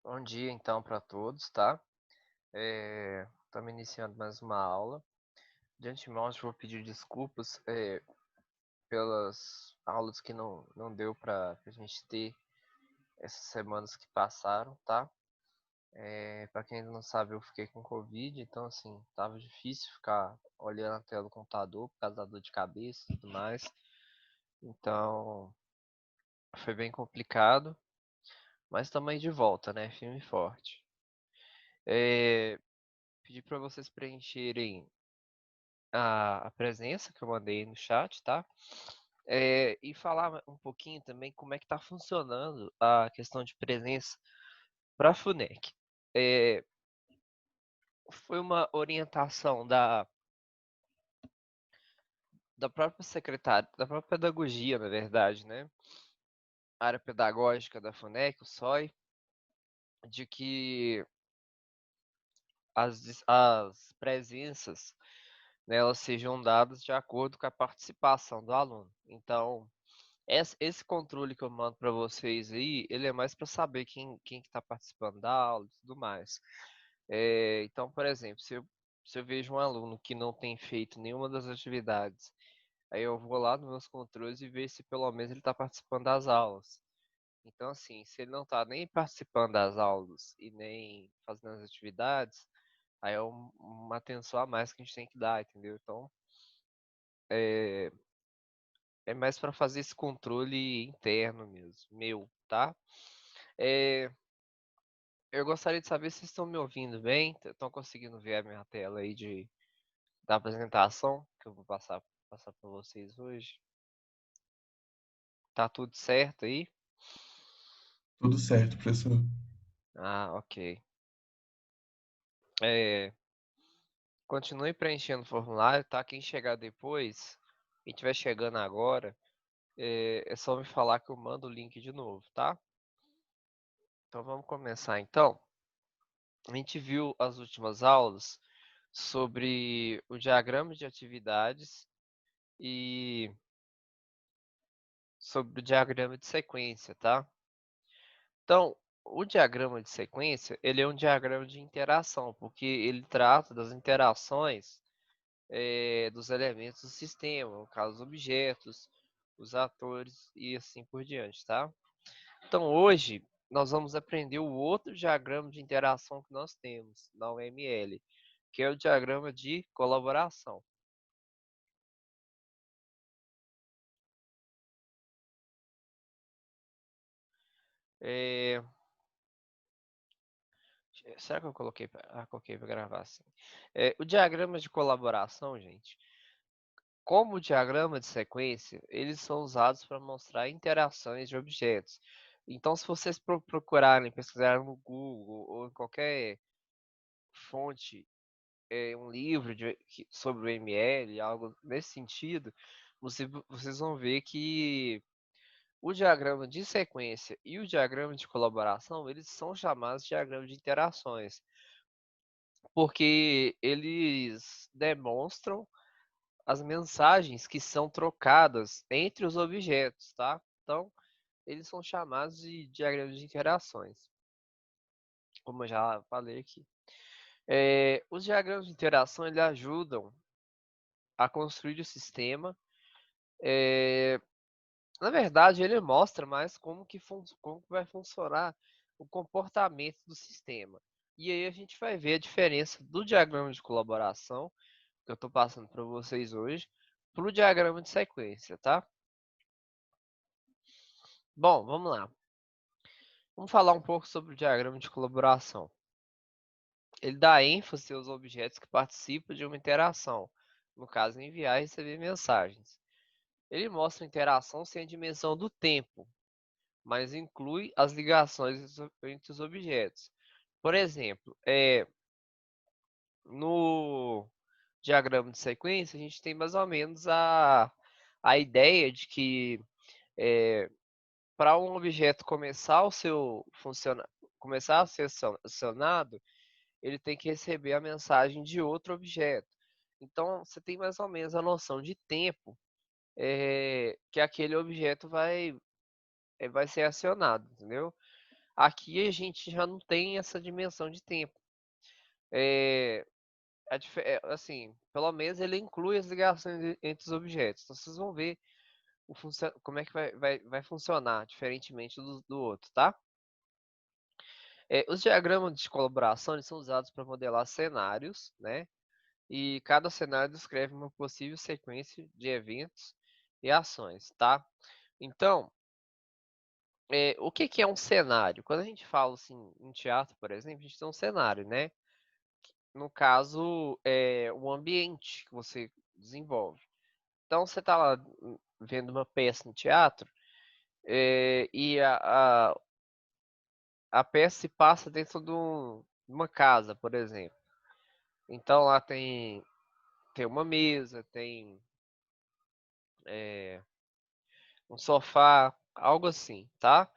Bom dia então para todos, tá? Estamos iniciando mais uma aula. De antemão, eu vou pedir desculpas pelas aulas que não deu para a gente ter essas semanas que passaram, tá? Para quem ainda não sabe, eu fiquei com Covid, então assim, tava difícil ficar olhando a tela do computador por causa da dor de cabeça e tudo mais. Então, foi bem complicado, mas estamos aí de volta, né? Firme e forte. Pedir para vocês preencherem a presença que eu mandei no chat, tá? E falar um pouquinho também como é que está funcionando a questão de presença para a FUNEC. É, Foi uma orientação da própria secretária, da própria pedagogia, na verdade, né? A área pedagógica da FUNEC, o SOI, de que as presenças, né, elas sejam dadas de acordo com a participação do aluno. Então, esse controle que eu mando para vocês aí, ele é mais para saber quem que está participando da aula e tudo mais. Então, por exemplo, se eu vejo um aluno que não tem feito nenhuma das atividades, aí eu vou lá nos meus controles e ver se pelo menos ele está participando das aulas. Então, assim, se ele não está nem participando das aulas e nem fazendo as atividades, aí é uma atenção a mais que a gente tem que dar, entendeu? Então, é, é mais para fazer esse controle interno mesmo, meu, tá? É, eu gostaria de saber se vocês estão me ouvindo bem, estão conseguindo ver a minha tela aí da apresentação que eu vou passar para vocês hoje. Tá tudo certo aí? Tudo certo, professor. Ah, ok. É, Continue preenchendo o formulário, tá? Quem chegar depois, quem estiver chegando agora, é só me falar que eu mando o link de novo, tá? Então vamos começar então. A gente viu as últimas aulas sobre o diagrama de atividades e sobre o diagrama de sequência, tá? Então, o diagrama de sequência, ele é um diagrama de interação, porque ele trata das interações dos elementos do sistema, no caso, os objetos, os atores e assim por diante, tá? Então, hoje, nós vamos aprender o outro diagrama de interação que nós temos na UML, que é o diagrama de colaboração. É, Será que eu coloquei para gravar assim? O diagrama de colaboração, gente, como o diagrama de sequência, eles são usados para mostrar interações de objetos. Então, se vocês procurarem, pesquisarem no Google ou em qualquer fonte, um livro sobre o ML, algo nesse sentido, vocês vão ver que o diagrama de sequência e o diagrama de colaboração, eles são chamados de diagrama de interações, porque eles demonstram as mensagens que são trocadas entre os objetos, tá? Então, eles são chamados de diagramas de interações, como eu já falei aqui. Os diagramas de interação eles ajudam a construir o sistema. É, Na verdade, ele mostra mais como que vai funcionar o comportamento do sistema. E aí a gente vai ver a diferença do diagrama de colaboração, que eu estou passando para vocês hoje, para o diagrama de sequência, tá? Bom, vamos lá. Vamos falar um pouco sobre o diagrama de colaboração. Ele dá ênfase aos objetos que participam de uma interação, no caso, enviar e receber mensagens. Ele mostra a interação sem a dimensão do tempo, mas inclui as ligações entre os objetos. Por exemplo, no diagrama de sequência, a gente tem mais ou menos a ideia de que para um objeto começar a ser acionado, ele tem que receber a mensagem de outro objeto. Então, você tem mais ou menos a noção de tempo que aquele objeto vai ser acionado, entendeu? Aqui a gente já não tem essa dimensão de tempo. Assim, pelo menos ele inclui as ligações entre os objetos. Então vocês vão ver como é que vai funcionar, diferentemente do outro, tá? Os diagramas de colaboração eles são usados para modelar cenários, né? E cada cenário descreve uma possível sequência de eventos e ações, tá? Então, o que que é um cenário? Quando a gente fala assim, em teatro, por exemplo, a gente tem um cenário, né? No caso, é o ambiente que você desenvolve. Então, você está lá vendo uma peça no teatro, e a peça se passa dentro de uma casa, por exemplo. Então, lá tem uma mesa, tem um sofá, algo assim, tá?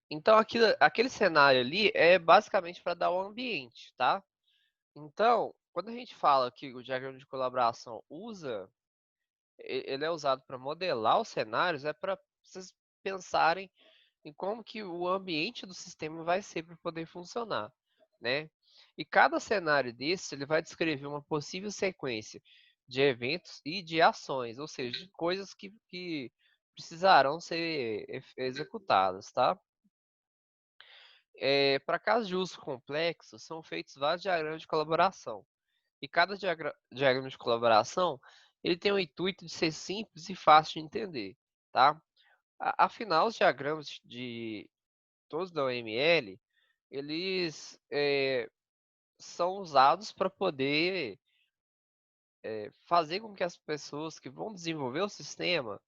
Então, aquele cenário ali é basicamente para dar o ambiente, tá? Então, quando a gente fala que o diagrama de colaboração ele é usado para modelar os cenários, é para vocês pensarem em como que o ambiente do sistema vai ser para poder funcionar, né? E cada cenário desse, ele vai descrever uma possível sequência de eventos e de ações, ou seja, de coisas que precisarão ser executadas, tá? Para casos de uso complexo, são feitos vários diagramas de colaboração. E cada diagrama de colaboração, ele tem o intuito de ser simples e fácil de entender, tá? Afinal, os diagramas de todos da OML, eles são usados para poder fazer com que as pessoas que vão desenvolver o sistema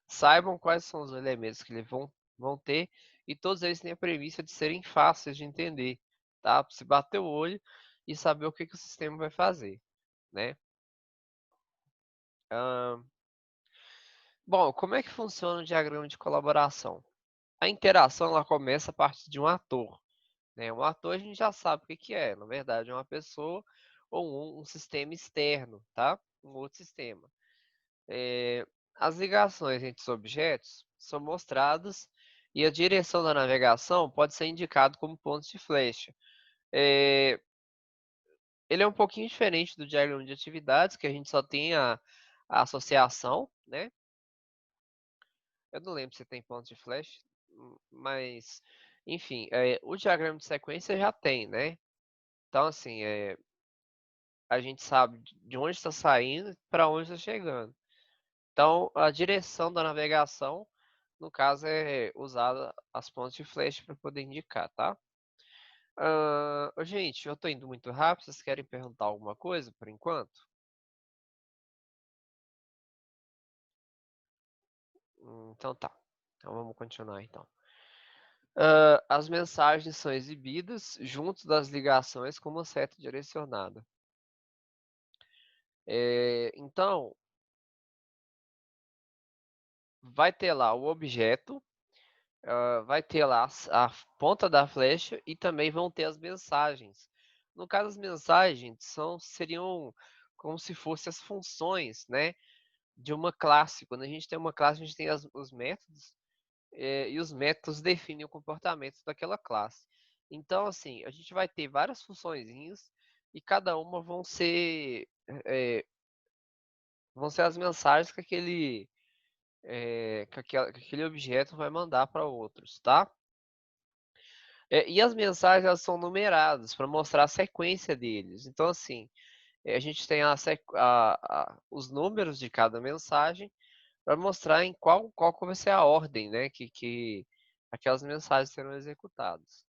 saibam quais são os elementos que eles vão ter e todos eles têm a premissa de serem fáceis de entender, tá? Pra se bater o olho e saber o que que o sistema vai fazer, né? Ahn, Bom, como é que funciona o diagrama de colaboração? A interação ela começa a partir de um ator, né? Um ator a gente já sabe o que que é, na verdade é uma pessoa ou um sistema externo, tá? Um outro sistema. Eh, as ligações entre os objetos são mostradas e a direção da navegação pode ser indicado como pontos de flecha. Eh, ele é um pouquinho diferente do diagrama de atividades, que a gente só tem a associação, né? Eu não lembro se tem pontos de flecha, mas, enfim, o diagrama de sequência já tem, né? Então, assim, a gente sabe de onde está saindo para onde está chegando. Então, a direção da navegação, no caso, é usada as pontes de flecha para poder indicar, tá? Gente, eu tô indo muito rápido, vocês querem perguntar alguma coisa por enquanto? Então tá. Então vamos continuar então. As mensagens são exibidas junto das ligações com uma seta direcionada. Então, vai ter lá o objeto, vai ter lá a ponta da flecha e também vão ter as mensagens. No caso, as mensagens seriam como se fossem as funções, né, de uma classe. Quando a gente tem uma classe, a gente tem os métodos, e os métodos definem o comportamento daquela classe. Então, assim, a gente vai ter várias funçõezinhas e cada uma vão ser as mensagens que aquele objeto vai mandar para outros, tá? E as mensagens elas são numeradas para mostrar a sequência deles. Então, assim, a gente tem os números de cada mensagem para mostrar em qual que vai ser a ordem, né, que aquelas mensagens serão executadas.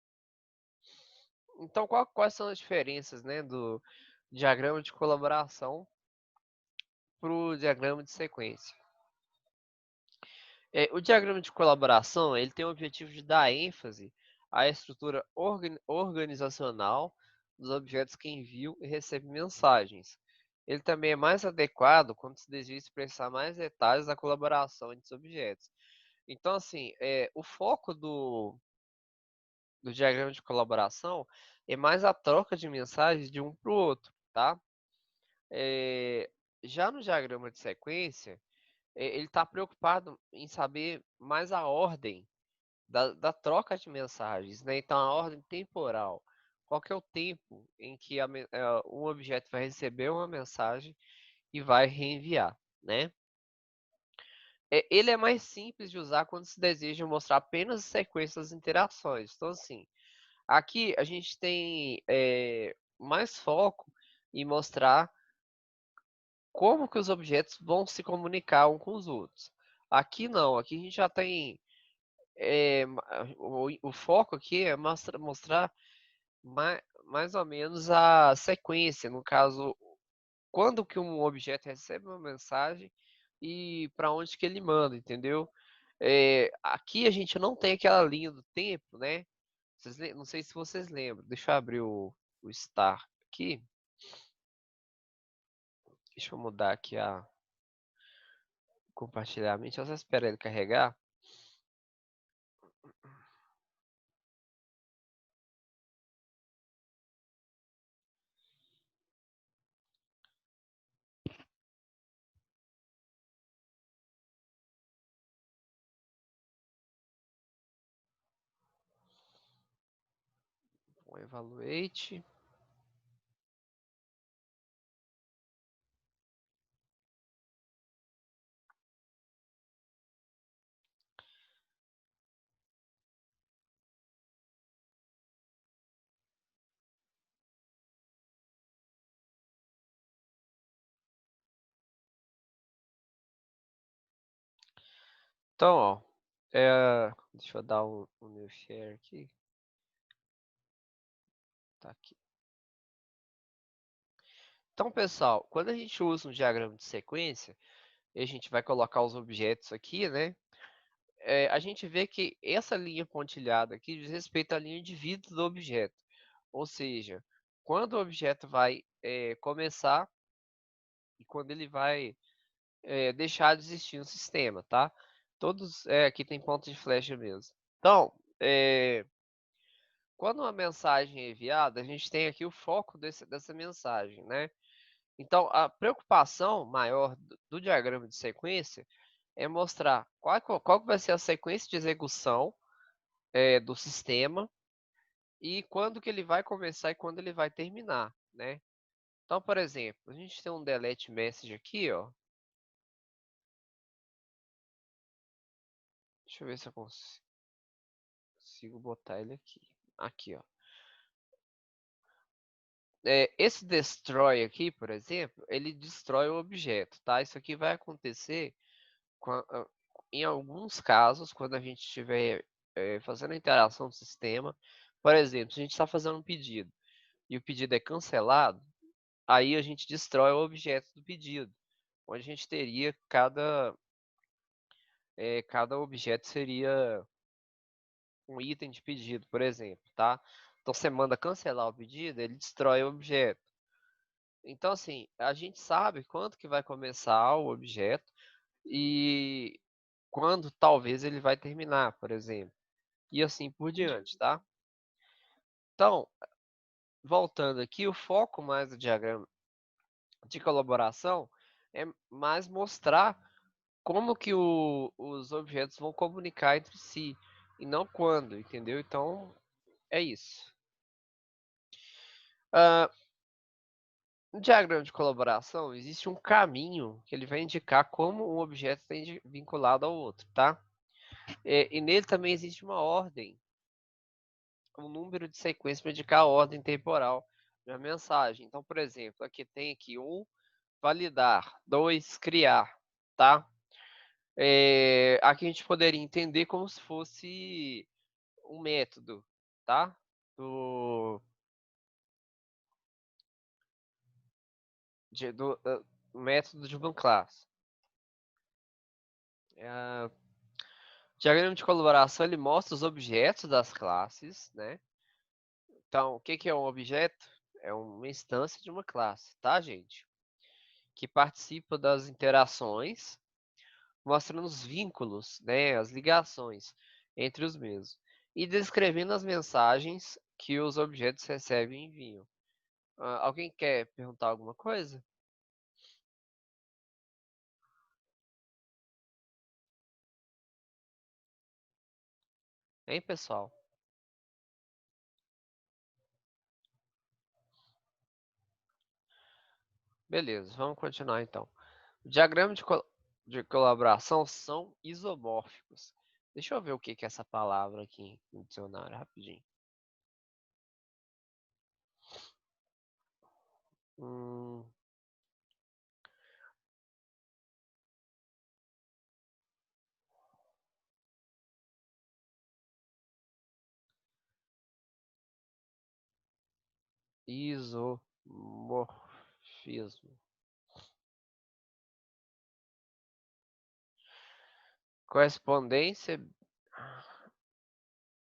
Então, quais são as diferenças, né, do diagrama de colaboração para o diagrama de sequência? O diagrama de colaboração ele tem o objetivo de dar ênfase à estrutura organizacional dos objetos que enviam e recebem mensagens. Ele também é mais adequado quando se deseja expressar mais detalhes da colaboração entre os objetos. Então, assim, o foco do diagrama de colaboração é mais a troca de mensagens de um para o outro, tá? Já no diagrama de sequência, ele está preocupado em saber mais a ordem da troca de mensagens, né? Então, a ordem temporal. Qual que é o tempo em que um objeto vai receber uma mensagem e vai reenviar, né? Ele é mais simples de usar quando se deseja mostrar apenas sequências de interações. Então, assim, aqui a gente tem mais foco em mostrar como que os objetos vão se comunicar um com os outros. Aqui não, aqui a gente já tem o foco aqui é mostrar mais ou menos a sequência, no caso, quando que um objeto recebe uma mensagem e para onde que ele manda, entendeu? Aqui a gente não tem aquela linha do tempo, né? Não sei se vocês lembram. Deixa eu abrir o Star aqui. Deixa eu mudar aqui a compartilhamento. Eu só espero ele carregar. O evaluate. Então, ó, deixa eu dar um new share aqui. Tá aqui. Então, pessoal, quando a gente usa um diagrama de sequência, e a gente vai colocar os objetos aqui, né? A gente vê que essa linha pontilhada aqui diz respeito à linha de vida do objeto. Ou seja, quando o objeto vai começar e quando ele vai deixar de existir no sistema, tá? Todos aqui tem ponto de flecha mesmo. Então, quando uma mensagem é enviada, a gente tem aqui o foco dessa mensagem, né? Então, a preocupação maior do diagrama de sequência é mostrar qual que vai ser a sequência de execução do sistema e quando que ele vai começar e quando ele vai terminar, né? Então, por exemplo, a gente tem um delete message aqui, ó. Deixa eu ver se eu consigo botar ele aqui. Aqui, ó. Esse destroy aqui, por exemplo, ele destrói o objeto, tá? Isso aqui vai acontecer em alguns casos, quando a gente estiver fazendo a interação do sistema. Por exemplo, se a gente está fazendo um pedido e o pedido é cancelado, aí a gente destrói o objeto do pedido, onde a gente teria cada objeto seria um item de pedido, por exemplo, tá? Então você manda cancelar o pedido, ele destrói o objeto. Então, assim, a gente sabe quando que vai começar o objeto e quando talvez ele vai terminar, por exemplo. E assim por diante, tá? Então, voltando aqui, o foco mais do diagrama de colaboração é mais mostrar como que os objetos vão comunicar entre si e não quando, entendeu? Então, é isso. No diagrama de colaboração, existe um caminho que ele vai indicar como um objeto está vinculado ao outro, tá? E nele também existe uma ordem, um número de sequência para indicar a ordem temporal da mensagem. Então, por exemplo, aqui tem aqui validar, 2, criar, tá? Aqui a gente poderia entender como se fosse um método, tá? Do, método de uma classe. O diagrama de colaboração ele mostra os objetos das classes, né? Então, o que que é um objeto? É uma instância de uma classe, tá, gente? Que participa das interações, mostrando os vínculos, né, as ligações entre os mesmos, e descrevendo as mensagens que os objetos recebem e enviam. Alguém quer perguntar alguma coisa? Hein, pessoal? Beleza, vamos continuar então. O diagrama de colaboração são isomórficos. Deixa eu ver o que é essa palavra aqui no dicionário, rapidinho. Hum, isomorfismo. Correspondência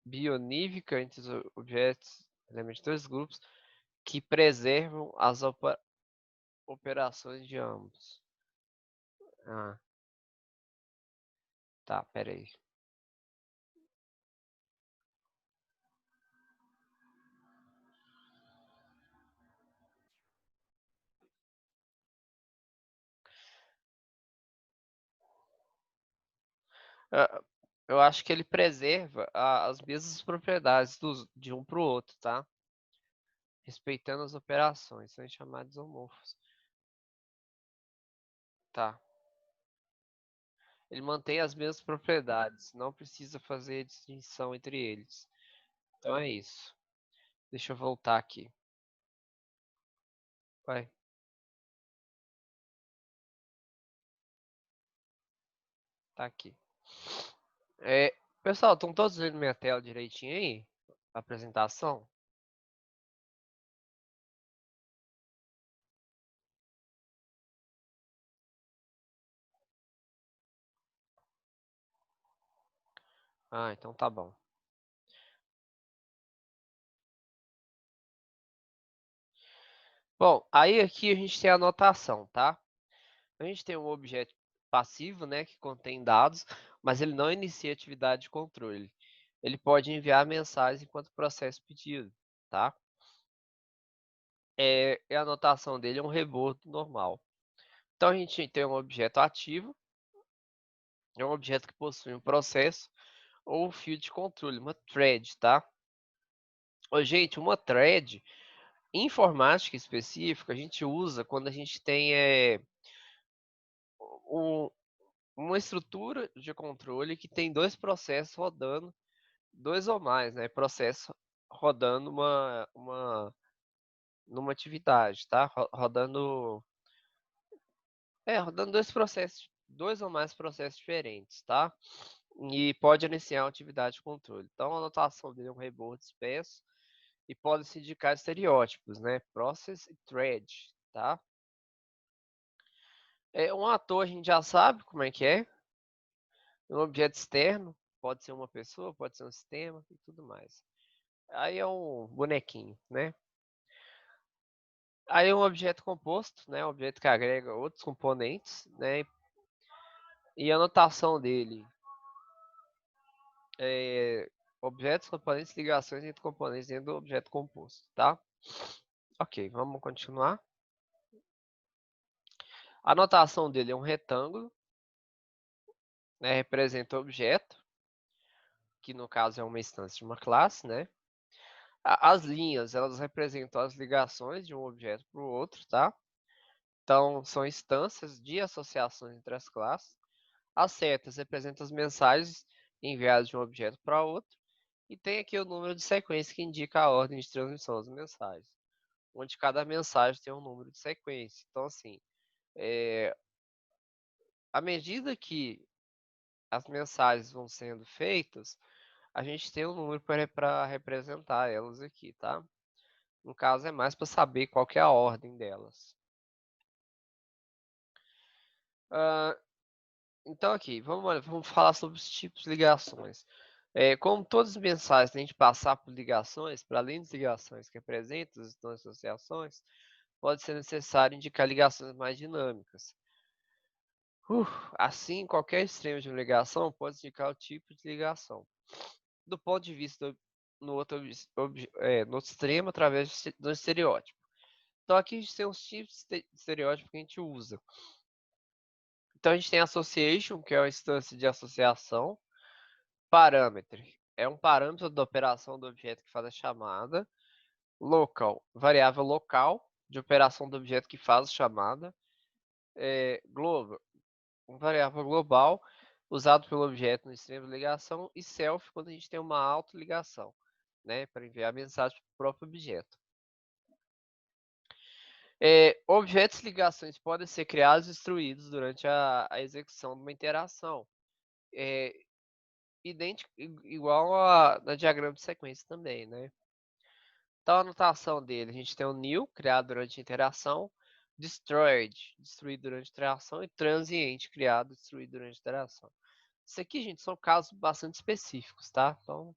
bionívica entre os objetos, elementos de dois grupos, que preservam as operações de ambos. Ah, tá, peraí. Ah, eu acho que ele preserva as mesmas propriedades de um para o outro, tá? Respeitando as operações, são chamados isomorfos. Tá. Ele mantém as mesmas propriedades, não precisa fazer distinção entre eles. Então é isso. Deixa eu voltar aqui. Vai. Tá aqui. Pessoal, estão todos vendo minha tela direitinho aí? A apresentação? Ah, então tá bom. Bom, aí aqui a gente tem a anotação, tá? A gente tem um objeto passivo, né, que contém dados, mas ele não inicia atividade de controle. Ele pode enviar mensagens enquanto o processo pedido, tá? A anotação dele é um rebordo normal. Então a gente tem um objeto ativo, é um objeto que possui um processo ou um fio de controle, uma thread, tá? Ô, gente, uma thread em informática específica a gente usa quando a gente tem um- uma estrutura de controle que tem dois processos rodando, dois ou mais, né? Processo rodando numa atividade, tá? Rodando dois processos, dois ou mais processos diferentes, tá? E pode iniciar uma atividade de controle. Então, a anotação dele é um rebordo espesso e pode se indicar estereótipos, né? Process e thread, tá? Um ator a gente já sabe como é que é. Um objeto externo, pode ser uma pessoa, pode ser um sistema e tudo mais. Aí é um bonequinho, né? Aí é um objeto composto, né? Um objeto que agrega outros componentes, né? E a anotação dele é objetos, componentes, ligações entre componentes dentro do objeto composto, tá? Ok, vamos continuar. A anotação dele é um retângulo, né? Representa o objeto, que no caso é uma instância de uma classe, né? As linhas, elas representam as ligações de um objeto para o outro, tá? Então, são instâncias de associações entre as classes. As setas representam as mensagens enviadas de um objeto para outro. E tem aqui o número de sequência que indica a ordem de transmissão das mensagens, onde cada mensagem tem um número de sequência. Então, assim, à medida que as mensagens vão sendo feitas, a gente tem um número para representar elas aqui, tá? No caso, é mais para saber qual que é a ordem delas. Então, aqui, vamos falar sobre os tipos de ligações. Como todas as mensagens têm de passar por ligações, para além das ligações que apresentam as associações, pode ser necessário indicar ligações mais dinâmicas. Assim, qualquer extremo de uma ligação pode indicar o tipo de ligação. Do ponto de vista no outro extremo, através do estereótipo. Então, aqui a gente tem os tipos de estereótipo que a gente usa. Então, a gente tem association, que é uma instância de associação. Parâmetro, é um parâmetro da operação do objeto que faz a chamada. Local, variável local de operação do objeto que faz a chamada. Global, uma variável global usado pelo objeto no sistema de ligação. E self, quando a gente tem uma autoligação, né, para enviar mensagem para o próprio objeto. Objetos e ligações podem ser criados e destruídos durante a execução de uma interação. Idêntico, igual na diagrama de sequência também, né? Então, a anotação dele, a gente tem o new, criado durante a interação, destroyed, destruído durante a interação, e transient, criado, destruído durante a interação. Isso aqui, gente, são casos bastante específicos, tá? Então,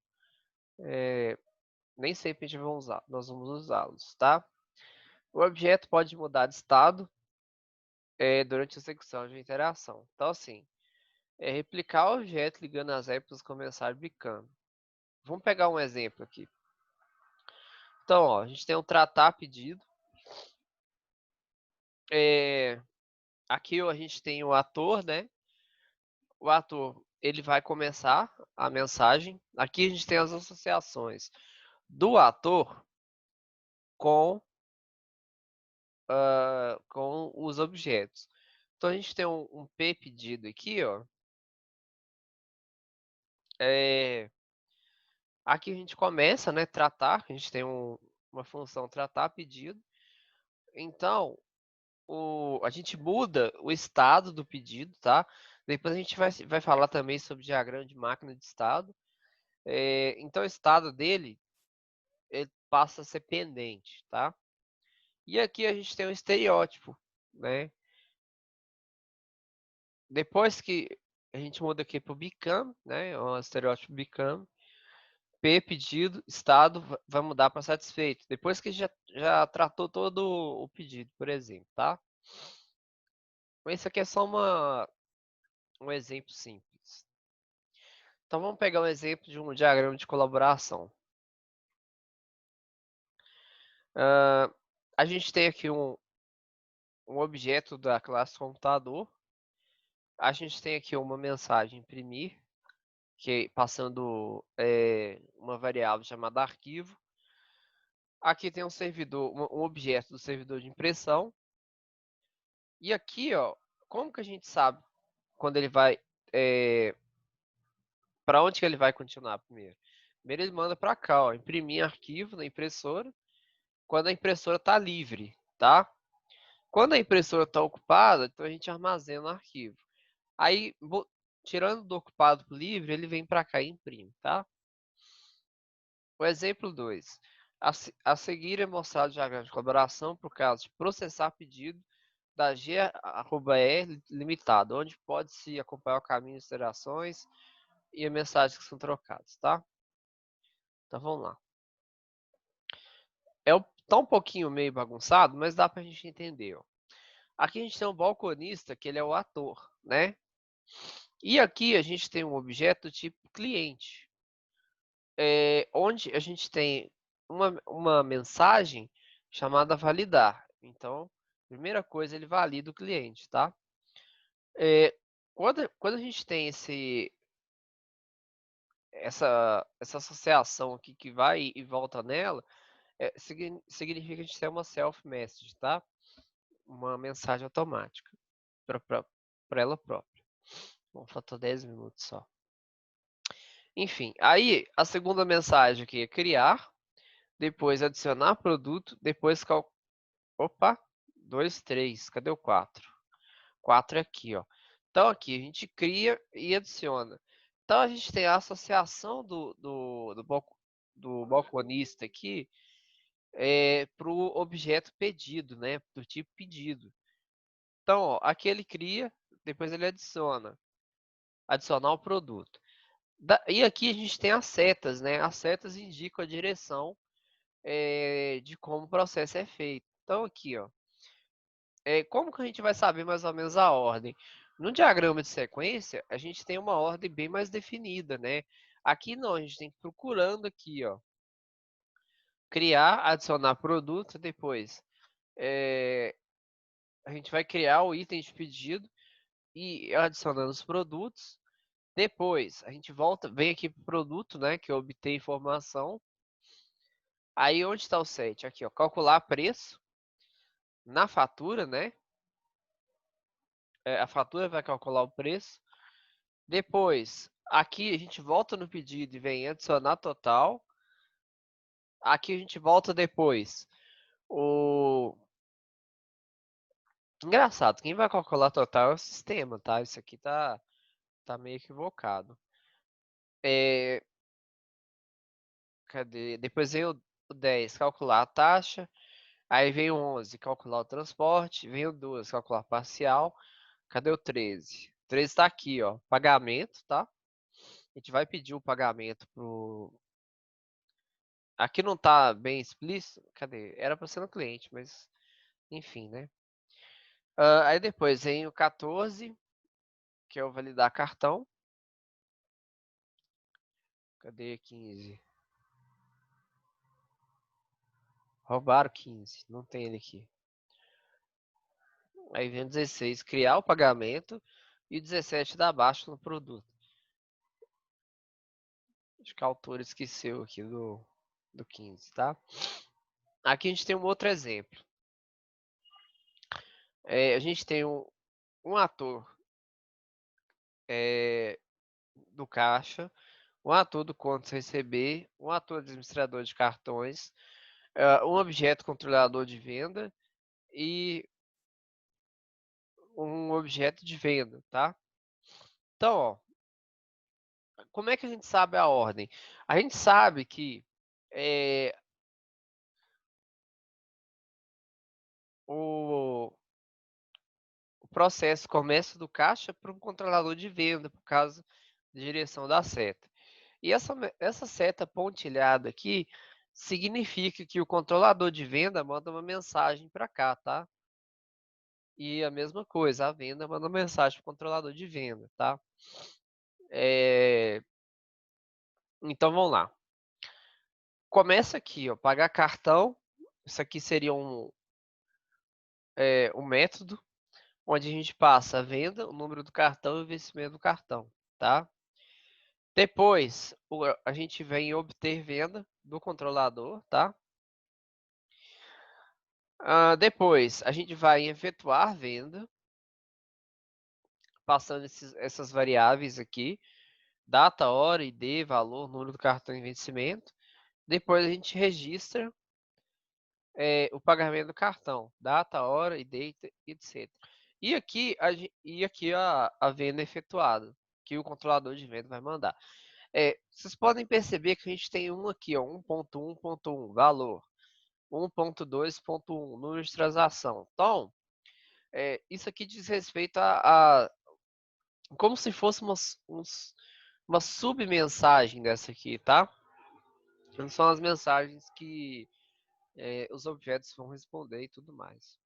nem sempre a gente vai usar, nós vamos usá-los, tá? O objeto pode mudar de estado durante a execução de interação. Então, assim, replicar o objeto ligando as épocas com mensagem bicando. Vamos pegar um exemplo aqui. Então, ó, a gente tem um tratar pedido. Aqui a gente tem o ator, né? O ator, ele vai começar a mensagem. Aqui a gente tem as associações do ator com os objetos. Então, a gente tem um P pedido aqui, ó. Aqui a gente começa, né, tratar, a gente tem uma função tratar pedido. Então, a gente muda o estado do pedido, tá? Depois a gente vai falar também sobre diagrama de máquina de estado. Então, o estado dele ele passa a ser pendente, tá? E aqui a gente tem um estereótipo, né? Depois que a gente muda aqui para o become, né? O estereótipo become, P pedido, estado vai mudar para satisfeito. Depois que já tratou todo o pedido, por exemplo, tá? Esse aqui é só um exemplo simples. Então vamos pegar um exemplo de um diagrama de colaboração. A gente tem aqui um objeto da classe computador. A gente tem aqui uma mensagem imprimir, que passando uma variável chamada arquivo. Aqui tem um servidor, um objeto do servidor de impressão. E aqui, ó, como que a gente sabe quando ele vai para onde que ele vai continuar primeiro? Primeiro ele manda para cá, ó, imprimir arquivo na impressora, quando a impressora está livre, tá? Quando a impressora está ocupada, então a gente armazena o arquivo. Aí, tirando do ocupado para o livre, ele vem para cá e imprime, tá? O exemplo 2. A seguir é mostrado o diagrama de colaboração para o caso de processar pedido da G@E limitado, onde pode-se acompanhar o caminho de interações e as mensagens que são trocadas, tá? Então vamos lá. Tá um pouquinho meio bagunçado, mas dá pra gente entender, ó. Aqui a gente tem um balconista, que ele é o ator, né? E aqui a gente tem um objeto tipo cliente, onde a gente tem uma mensagem chamada validar. Então, primeira coisa, ele valida o cliente, tá? Quando a gente tem essa associação aqui que vai e volta nela, significa que a gente tem uma self-message, tá? Uma mensagem automática para ela própria. Bom, faltou 10 minutos só. Enfim, aí a segunda mensagem aqui é criar, depois adicionar produto, depois opa, 2, 3, cadê o 4? 4 é aqui, ó. Então aqui a gente cria e adiciona. Então a gente tem a associação do balconista aqui para o objeto pedido, né? Do tipo pedido. Então, ó, aqui ele cria, depois ele adiciona. Adicionar o produto. E aqui a gente tem as setas, né? As setas indicam a direção de como o processo é feito. Então, aqui, ó, como que a gente vai saber mais ou menos a ordem? No diagrama de sequência, a gente tem uma ordem bem mais definida, né? Aqui não, a gente tem que ir procurando aqui, ó, criar, adicionar produto, depois a gente vai criar o item de pedido e adicionando os produtos. Depois, a gente volta, vem aqui para o produto, né, que eu obter informação. Aí, onde está o 7? Aqui, ó, calcular preço na fatura, né? A fatura vai calcular o preço. Depois, aqui a gente volta no pedido e vem adicionar total. Aqui a gente volta depois. Engraçado, quem vai calcular total é o sistema, tá? Isso aqui tá meio equivocado. Cadê? Depois vem o 10, calcular a taxa. Aí vem o 11, calcular o transporte. Vem o 12, calcular parcial. Cadê o 13? O 13 está aqui, ó, pagamento, tá? A gente vai pedir o pagamento pro... Aqui não tá bem explícito. Cadê? Era para ser no cliente, mas enfim, né? Aí depois vem o 14, que é o validar cartão. Cadê 15? Roubaram 15, não tem ele aqui. Aí vem o 16, criar o pagamento. E o 17 dá baixa no produto. Acho que a autora esqueceu aqui do 15, tá? Aqui a gente tem um outro exemplo. A gente tem um ator do caixa, um ator do contas receber, um ator administrador de cartões, um objeto controlador de venda e um objeto de venda, tá? Então, ó, como é que a gente sabe a ordem? A gente sabe que o processo começa do caixa para um controlador de venda, por causa da direção da seta. E essa seta pontilhada aqui significa que o controlador de venda manda uma mensagem para cá, tá? E a mesma coisa, a venda manda uma mensagem para o controlador de venda, tá? Então vamos lá. Começa aqui, ó, pagar cartão. Isso aqui seria um método onde a gente passa a venda, o número do cartão e o vencimento do cartão, tá? Depois, a gente vem em obter venda do controlador, tá? Depois, a gente vai em efetuar venda, passando essas variáveis aqui, data, hora, ID, valor, número do cartão e vencimento. Depois a gente registra o pagamento do cartão, data, hora, ID, etc. E aqui a venda efetuada, que o controlador de venda vai mandar. Vocês podem perceber que a gente tem um aqui, ó, 1.1.1, valor. 1.2.1, número de transação. Então, isso aqui diz respeito a como se fosse uma submensagem dessa aqui, tá? Não são as mensagens que os objetos vão responder e tudo mais.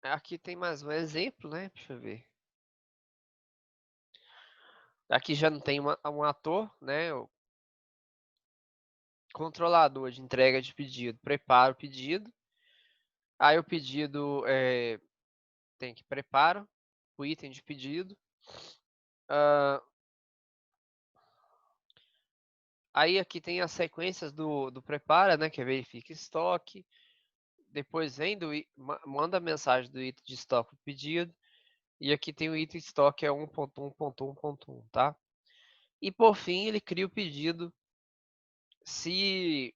Aqui tem mais um exemplo, né? Deixa eu ver. Aqui já não tem um ator, né? O controlador de entrega de pedido prepara o pedido. Aí o pedido tem que preparar o item de pedido. Aí aqui tem as sequências do prepara, né? Que é verifica estoque. Depois vem manda a mensagem do item de estoque pedido. E aqui tem o item estoque é 1.1.1.1, tá? E por fim ele cria o pedido se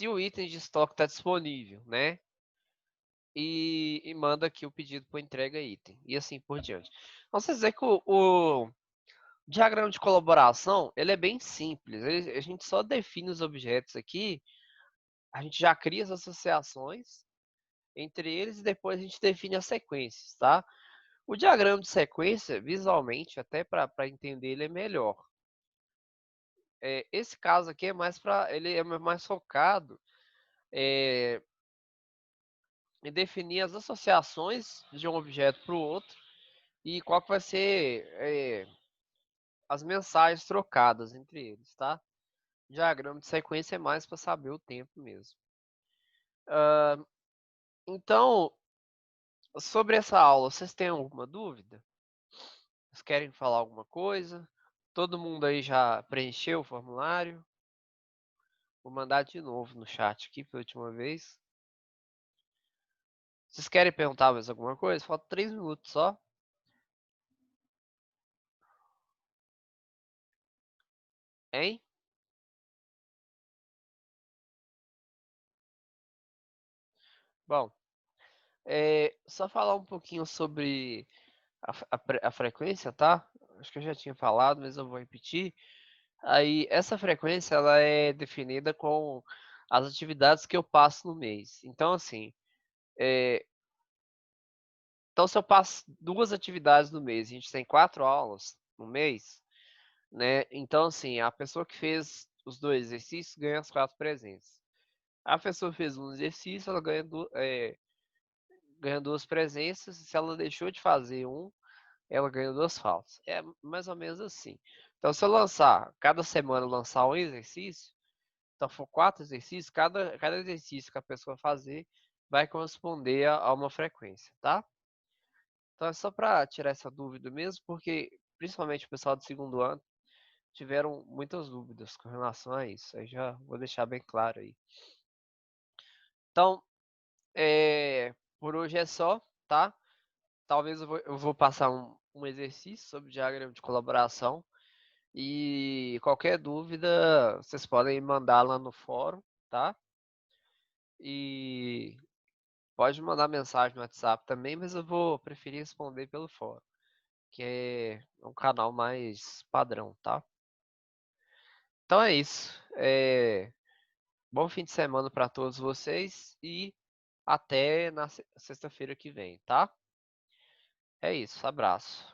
o item de estoque está disponível, né? E manda aqui o pedido para entrega item. E assim por diante. Então, vocês dizer que o diagrama de colaboração ele é bem simples. A gente só define os objetos aqui. A gente já cria as associações entre eles e depois a gente define as sequências, tá? O diagrama de sequência, visualmente, até para entender ele é melhor. Esse caso aqui ele é mais focado em definir as associações de um objeto para o outro e qual que vai ser as mensagens trocadas entre eles, tá? O diagrama de sequência é mais para saber o tempo mesmo. Então, Sobre essa aula, vocês têm alguma dúvida? Vocês querem falar alguma coisa? Todo mundo aí já preencheu o formulário? Vou mandar de novo no chat aqui pela última vez. Vocês querem perguntar mais alguma coisa? Falta 3 minutos só. Hein? Bom, só falar um pouquinho sobre a frequência, tá? Acho que eu já tinha falado, mas eu vou repetir. Aí, essa frequência, ela é definida com as atividades que eu passo no mês. Então, assim, eh, então se eu passo 2 atividades no mês, a gente tem 4 aulas no mês, né, então, assim, a pessoa que fez os 2 exercícios ganha as 4 presenças. A pessoa que fez um exercício, ela ganha 2 presenças, e se ela deixou de fazer um, ela ganha 2 faltas. É mais ou menos assim. Então, se eu lançar cada semana eu lançar um exercício, então for 4 exercícios, cada exercício que a pessoa fazer vai corresponder a uma frequência, tá? Então é só para tirar essa dúvida mesmo, porque principalmente o pessoal do segundo ano tiveram muitas dúvidas com relação a isso. Aí já vou deixar bem claro aí. Então, por hoje é só, tá? Talvez eu vou passar um exercício sobre diagrama de colaboração e qualquer dúvida vocês podem mandar lá no fórum, tá? E pode mandar mensagem no WhatsApp também, mas eu vou preferir responder pelo fórum, que é um canal mais padrão, tá? Então é isso. Bom fim de semana para todos vocês e até na sexta-feira que vem, tá? É isso, abraço.